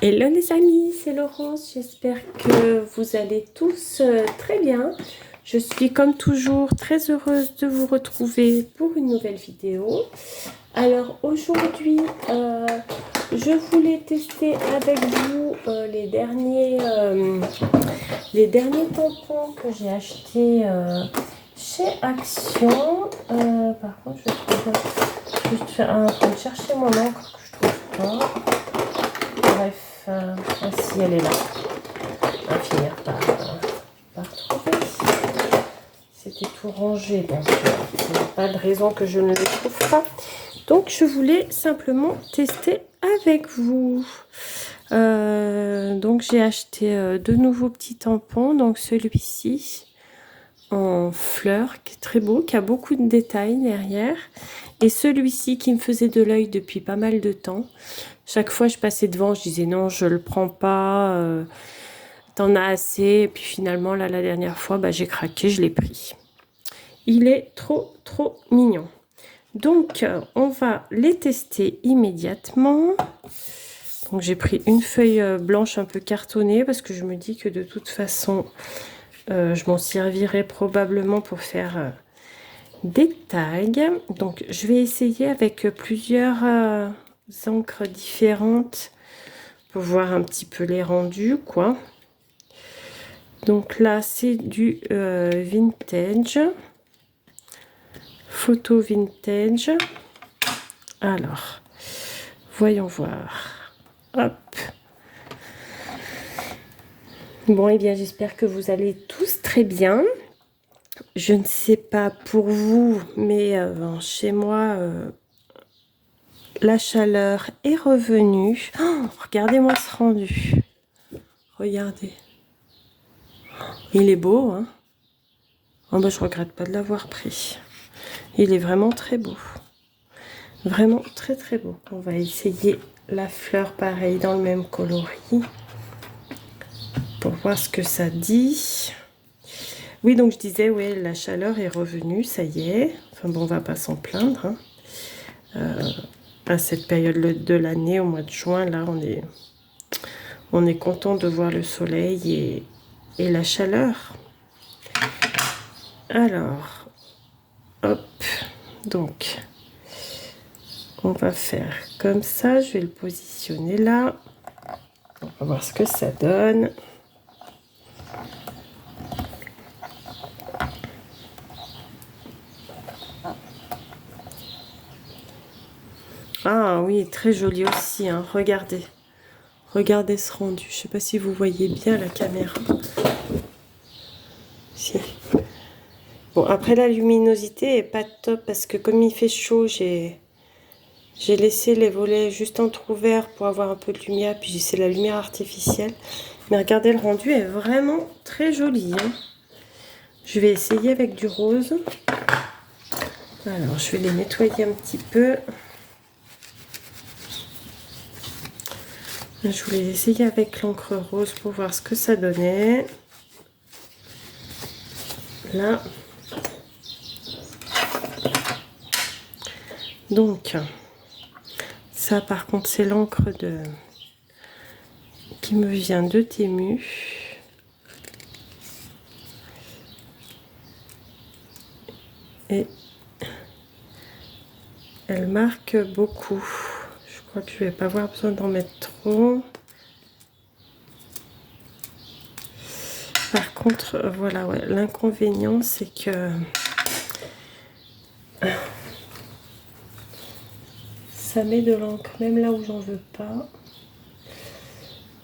Hello les amis, c'est Laurence, j'espère que vous allez tous très bien. Je suis comme toujours très heureuse de vous retrouver pour une nouvelle vidéo. Alors aujourd'hui, je voulais tester avec vous les derniers tampons que j'ai achetés chez Action. Par contre, je suis en train de chercher mon encre que je trouve pas. Bref, si elle est là. On va finir par trouver. C'était tout rangé, donc il n'y a pas de raison que je ne le trouve pas. Donc je voulais simplement tester avec vous. Donc j'ai acheté deux nouveaux petits tampons. Donc celui-ci en fleurs, qui est très beau, qui a beaucoup de détails derrière. Et celui-ci qui me faisait de l'œil depuis pas mal de temps. Chaque fois je passais devant, je disais non, je le prends pas, t'en as assez. Et puis finalement, là, la dernière fois, j'ai craqué, je l'ai pris. Il est trop mignon. Donc, on va les tester immédiatement. Donc, j'ai pris une feuille blanche un peu cartonnée parce que je me dis que de toute façon, je m'en servirai probablement pour faire des tags. Donc, je vais essayer avec plusieurs encres différentes pour voir un petit peu les rendus, quoi. Donc là, c'est du vintage. Photo vintage. Alors, voyons voir. Hop. Bon, eh bien, j'espère que vous allez tous très bien. Je ne sais pas pour vous, mais chez moi, la chaleur est revenue. Oh, regardez-moi ce rendu. Regardez. Il est beau, hein? Oh, je regrette pas de l'avoir pris. Il est vraiment très beau. Vraiment très beau. On va essayer la fleur pareil dans le même coloris pour voir ce que ça dit. Oui, donc je disais, ouais, la chaleur est revenue, ça y est. Enfin bon, on va pas s'en plaindre. Hein. À cette période de l'année, au mois de juin, là, on est content de voir le soleil et la chaleur. Alors, hop, donc, on va faire comme ça. Je vais le positionner là. On va voir ce que ça donne. Ah oui, très joli aussi, hein. Regardez. Regardez ce rendu. Je ne sais pas si vous voyez bien la caméra. Si. Bon, après la luminosité est pas top parce que comme il fait chaud, j'ai laissé les volets juste entrouverts pour avoir un peu de lumière. Puis c'est la lumière artificielle. Mais regardez, le rendu est vraiment très joli, hein. Je vais essayer avec du rose. Alors, je vais les nettoyer un petit peu. Je voulais essayer avec l'encre rose pour voir ce que ça donnait. Là. Donc, ça par contre, c'est l'encre qui me vient de Temu. Et elle marque beaucoup. Je crois que je vais pas avoir besoin d'en mettre trop. Par contre, voilà, ouais, l'inconvénient, c'est que ça met de l'encre même là où j'en veux pas.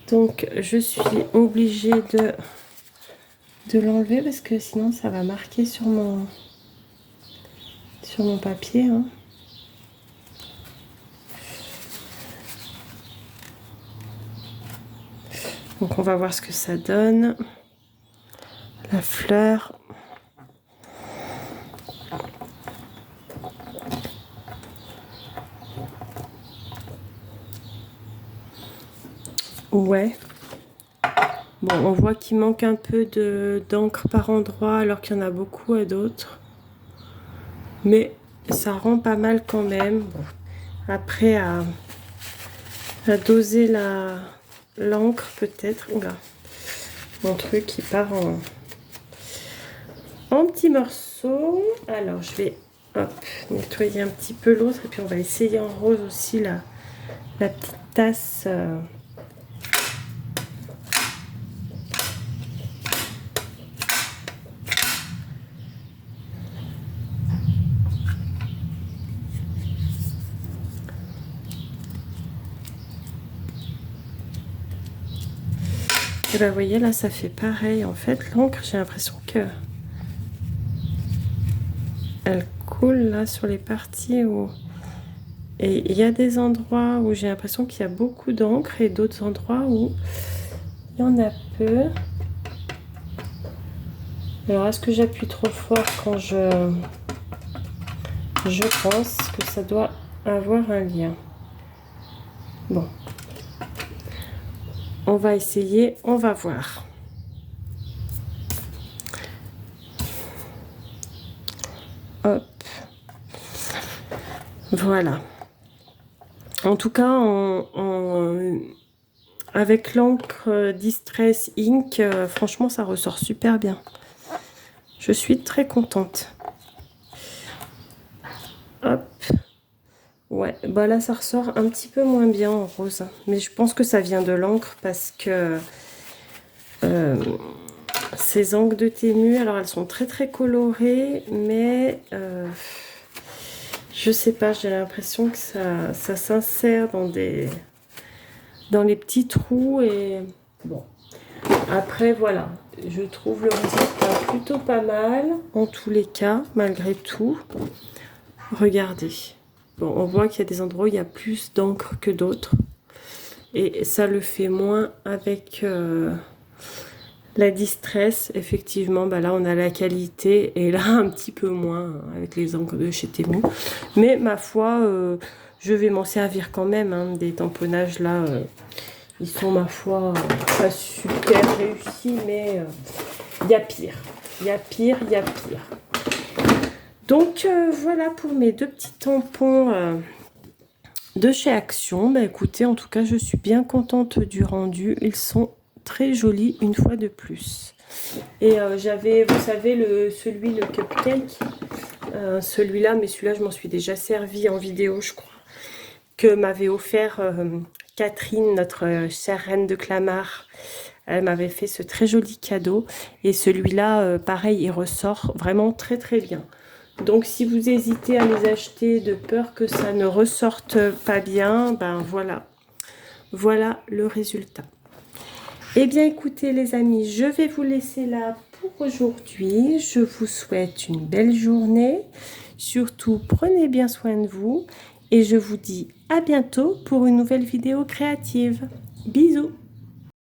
Donc, je suis obligée de l'enlever parce que sinon, ça va marquer sur mon papier, hein. Donc on va voir ce que ça donne. La fleur. Ouais. Bon, on voit qu'il manque un peu d'encre par endroit alors qu'il y en a beaucoup à d'autres. Mais ça rend pas mal quand même. Bon. Après, à à doser l'encre peut-être. Oula, mon truc qui part en petits morceaux. Alors je vais nettoyer un petit peu l'autre et puis on va essayer en rose aussi la petite tasse. Et ben vous voyez là ça fait pareil en fait, l'encre j'ai l'impression que elle coule là sur les parties où, et il y a des endroits où j'ai l'impression qu'il y a beaucoup d'encre et d'autres endroits où il y en a peu. Alors est-ce que j'appuie trop fort quand je pense que ça doit avoir un lien. Bon, on va essayer, on va voir. Hop. Voilà. En tout cas, avec l'encre Distress Ink, franchement, ça ressort super bien. Je suis très contente. Hop. Ouais, bah là, ça ressort un petit peu moins bien en rose. Mais je pense que ça vient de l'encre parce que ces encres de Temu, alors elles sont très très colorées, mais je sais pas, j'ai l'impression que ça s'insère dans les petits trous et bon. Après voilà, je trouve le résultat plutôt pas mal en tous les cas, malgré tout. Regardez. Bon, on voit qu'il y a des endroits où il y a plus d'encre que d'autres. Et ça le fait moins avec la Distress. Effectivement, bah là on a la qualité et là un petit peu moins avec les encres de chez Temu. Mais ma foi, je vais m'en servir quand même. Hein, des tamponnages là, ils sont ma foi pas super réussis, mais il y a pire. Il y a pire, il y a pire. Donc voilà pour mes deux petits tampons de chez Action. Bah, écoutez, en tout cas, je suis bien contente du rendu. Ils sont très jolis une fois de plus. Et j'avais, vous savez, le cupcake. Celui-là, mais celui-là, je m'en suis déjà servi en vidéo, je crois, que m'avait offert Catherine, notre chère reine de Clamart. Elle m'avait fait ce très joli cadeau. Et celui-là, pareil, il ressort vraiment très très bien. Donc si vous hésitez à les acheter de peur que ça ne ressorte pas bien, ben voilà. Voilà le résultat. Eh bien écoutez les amis, je vais vous laisser là pour aujourd'hui. Je vous souhaite une belle journée. Surtout prenez bien soin de vous. Et je vous dis à bientôt pour une nouvelle vidéo créative. Bisous!